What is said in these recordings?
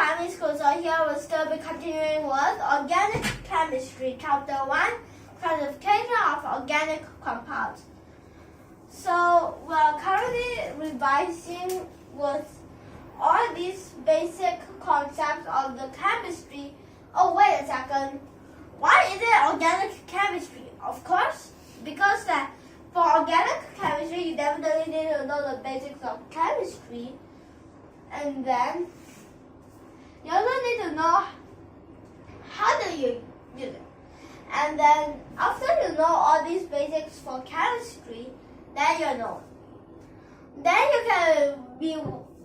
Primary School. So here we'll still be continuing with Organic Chemistry, Chapter 1, Classification of Organic Compounds. So we're currently revising with all these basic concepts of the chemistry. Oh, wait a second. Why is it organic chemistry? Of course, because for organic chemistry, you definitely need to know the basics of chemistry. And then you also need to know how do you use it. And then after you know all these basics for chemistry, then you know. Then you can be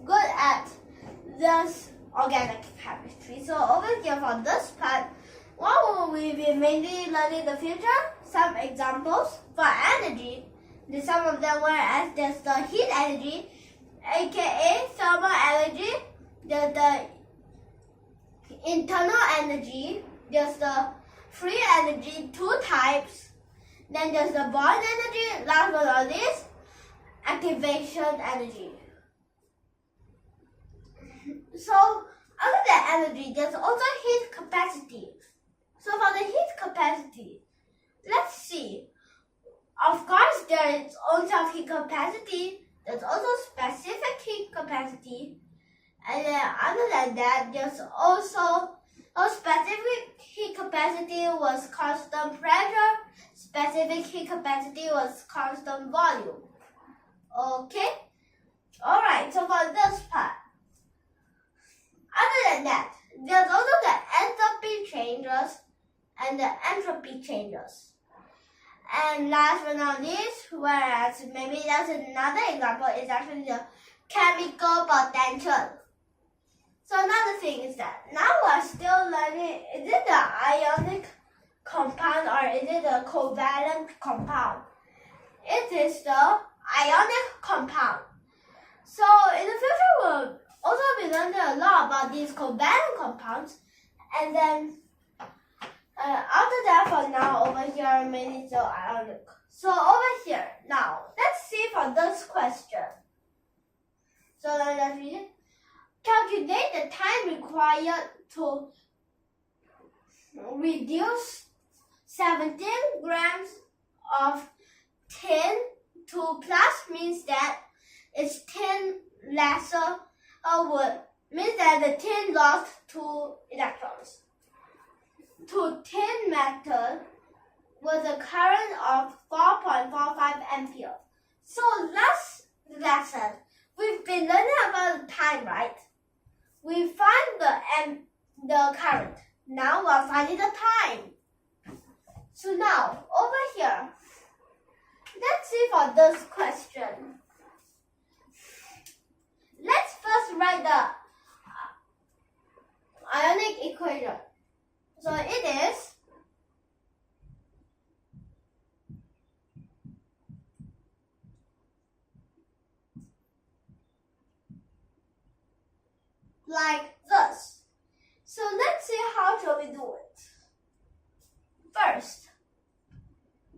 good at this organic chemistry. So over here for this part, what will we be mainly learning in the future? Some examples for energy. Some of them were as there's the heat energy, aka thermal energy, there's the internal energy, there's the free energy, two types. Then there's the bond energy, last but not least, activation energy. So other than energy, there's also heat capacity. So for the heat capacity, let's see. Of course, there is also heat capacity. There's also specific heat capacity. And then other than that, there's also a specific heat capacity was constant pressure. Specific heat capacity was constant volume. Okay? Alright, so for this part. Other than that, there's also the enthalpy changes and the entropy changes. And last but not least, whereas maybe that's another example, is actually the chemical potential. So another thing is that now we're still learning, is it the ionic compound or is it the covalent compound? It is the ionic compound. So in the future, we'll also be learning a lot about these covalent compounds. And then after that, for now, over here, mainly still ionic. So over here, now, let's see for this question. So let's read it. Calculate the time required to reduce 17 grams of tin to plus means that it's tin lesser wood. Means that the tin lost 2 electrons. To tin metal with a current of 4.45 ampere. So last lesson, we've been learning about the time, right? We find the current. Now we're finding the time. So now, over here, let's see for this question. Let's first write the ionic equation. So it is like this. So let's see how shall we do it. First,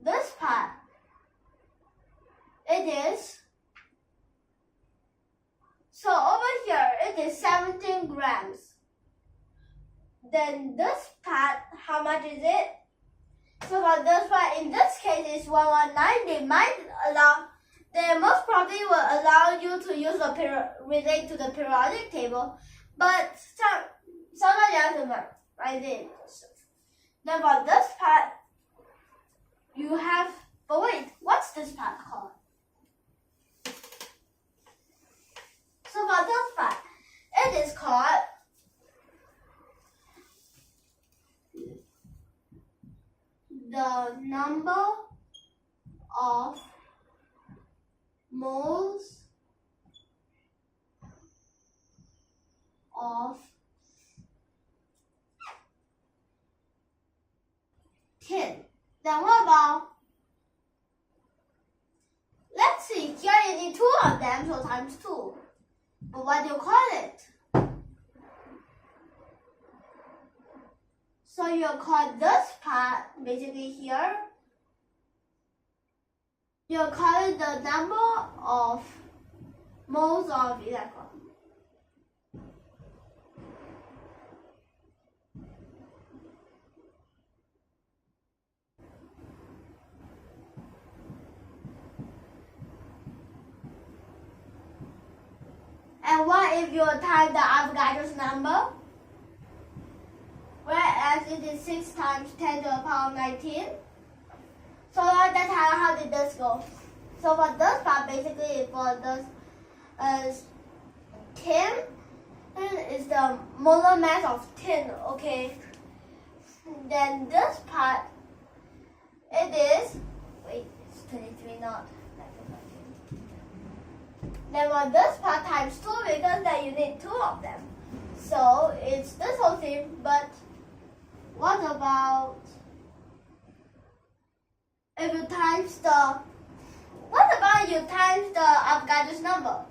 this part, it is, so over here it is 17 grams. Then this part, how much is it? So for this part, in this case, it's 119. They most probably will allow you to use relate to the periodic table, but sometimes you have to write it. Then for this part, you have, but wait, what's this part called? So for this part, it is called the number of moles of tin. Then what about, let's see, here you need 2 of them, so times 2. But what do you call it? So you call this part, basically here, you call it the number of moles of electron. And what if you time the Avogadro's number? Whereas it is 6 times 10 to the power of 19. So that's how did this go? So for this part, basically for this 10 is the molar mass of 10, okay? Then this part, it is, wait, it's 23 not. Then for this part times 2 because then you need 2 of them. So it's this whole thing, but what about if you times the, what about you times the Avogadro's number?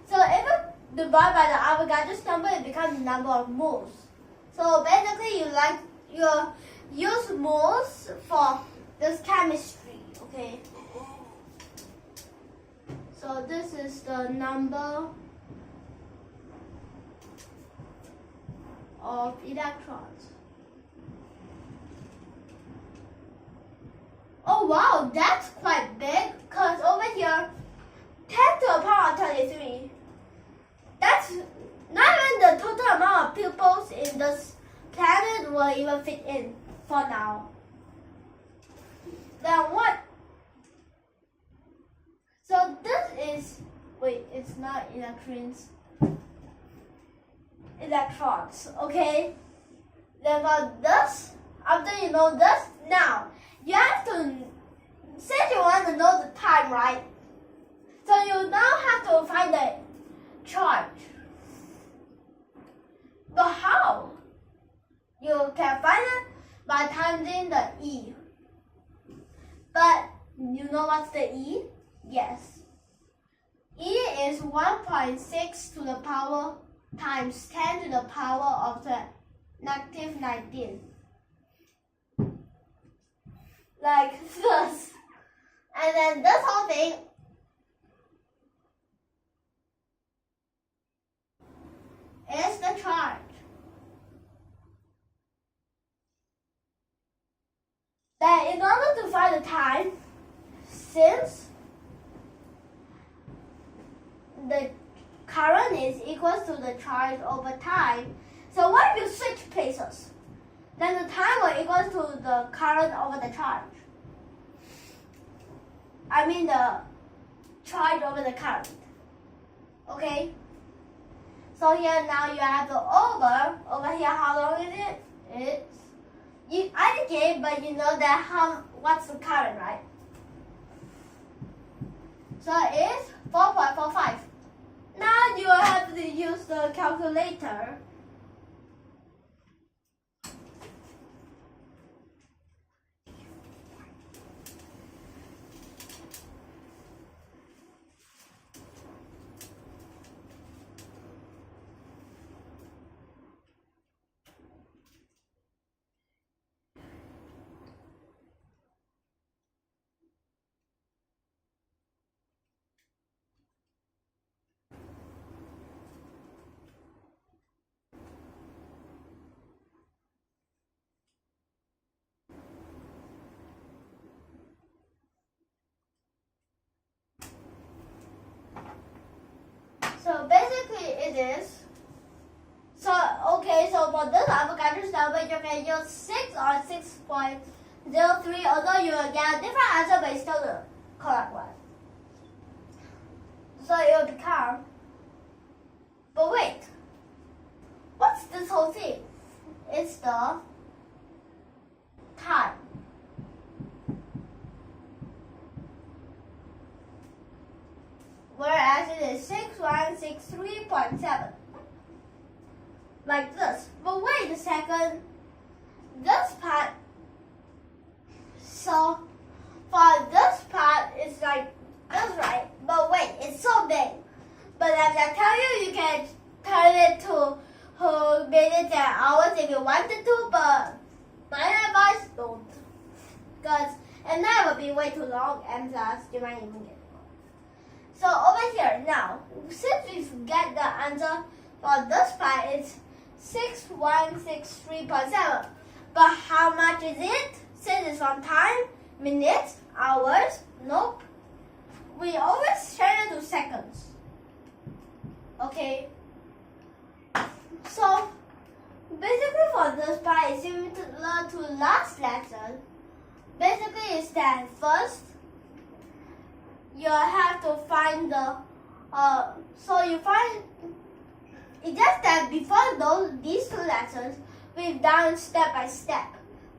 So if you divide by the Avogadro's number, it becomes the number of moles. So basically you use moles for this chemistry, okay? So this is the number of electrons. Oh wow, that's quite big because over here 10 to the power of 23. That's not even the total amount of pupils in this planet will even fit in for now. Then what? So this is, wait, it's not electrons, okay? Then for this, after you know this, now you have to, since you want to know the time, right? So you now have to find the charge. But how? You can find it by timing the E. But you know what's the E? Yes. E is 1.6 to the power times 10 to the power of the negative 19. Like this. And then this whole thing is the charge. Then in order to find the time, since the current is equal to the charge over time, so what if you switch places? Then the time will equal to the current over the charge. I mean the charge over the current. Okay? So here now you have the over here how long is it? I didn't but you know that what's the current, right? So it's 4.45. Now you have to use the calculator. So basically it is, so for this Avogadro's number you can use 6 or 6.03, although you will get a different answer but it's still the correct one. So it will become, but wait, what's this whole thing? It's the time. Whereas it is 6163.7. Like this. But wait a second. This part, so for this part it's like this, right? But wait, it's so big. But as I tell you, you can turn it to minutes and hours if you wanted to, but my advice, don't. Because and that would be way too long and plus you might even get. So over here now, since we get the answer for this part, it's 6163.7. But how much is it? Since it's from time, minutes, hours, nope. We always turn it to seconds. Okay. So basically for this part is similar to last lesson. Basically is that first you have to find the it's just that before these two lessons we've done step by step.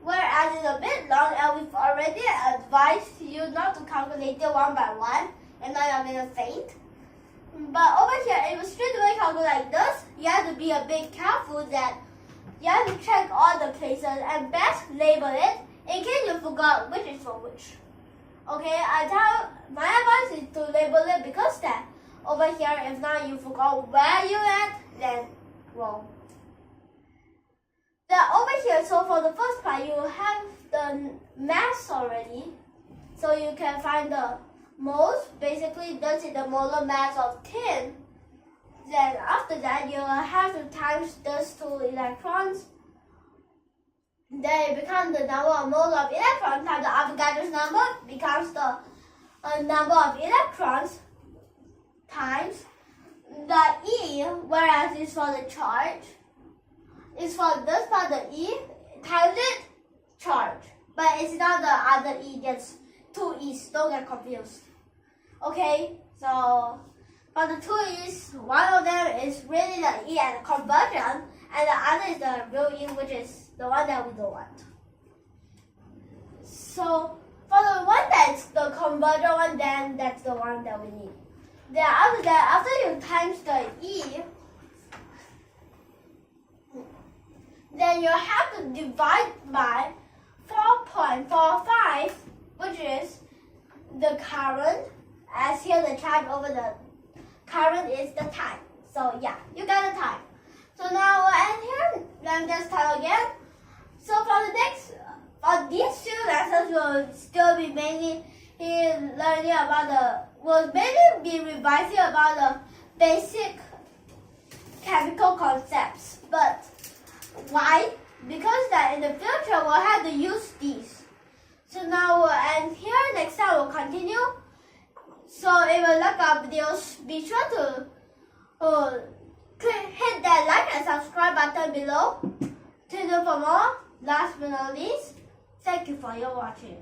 Whereas it's a bit long and we've already advised you not to calculate it one by one and now you're gonna faint. But over here, if you straight away calculate like this, you have to be a bit careful that you have to check all the places and best label it in case you forgot which is for which. Okay, my advice is to label it because that over here, if not you forgot where you at, then wrong. Then over here, so for the first part, you have the mass already, so you can find the moles. Basically, this is the molar mass of tin. Then after that, you have to times these two electrons. Then it becomes the number of moles of electrons times the Avogadro's number becomes the number of electrons times the E, whereas it's for the charge. It's for this part the E times it charge, but it's not the other E. There's two E's. Don't get confused. Okay, so for the two E's, one of them is really the E and the conversion, and the other is the real E, which is the one that we don't want. So for the one that's the conversion one, then that's the one that we need. Then after that, after you times the E, then you have to divide by 4.45, which is the current, as here the charge over the current is the time. So yeah, you got the time. So now we'll end here. Let me just start again. So for these two lessons, we'll still be mainly learning about we'll mainly be revising about the basic chemical concepts. But why? Because that in the future we'll have to use these. So now we'll end here. Next time we'll continue. So if you like our videos, be sure to hit that like and subscribe button below. Tune in for more. Last but not least, thank you for your watching.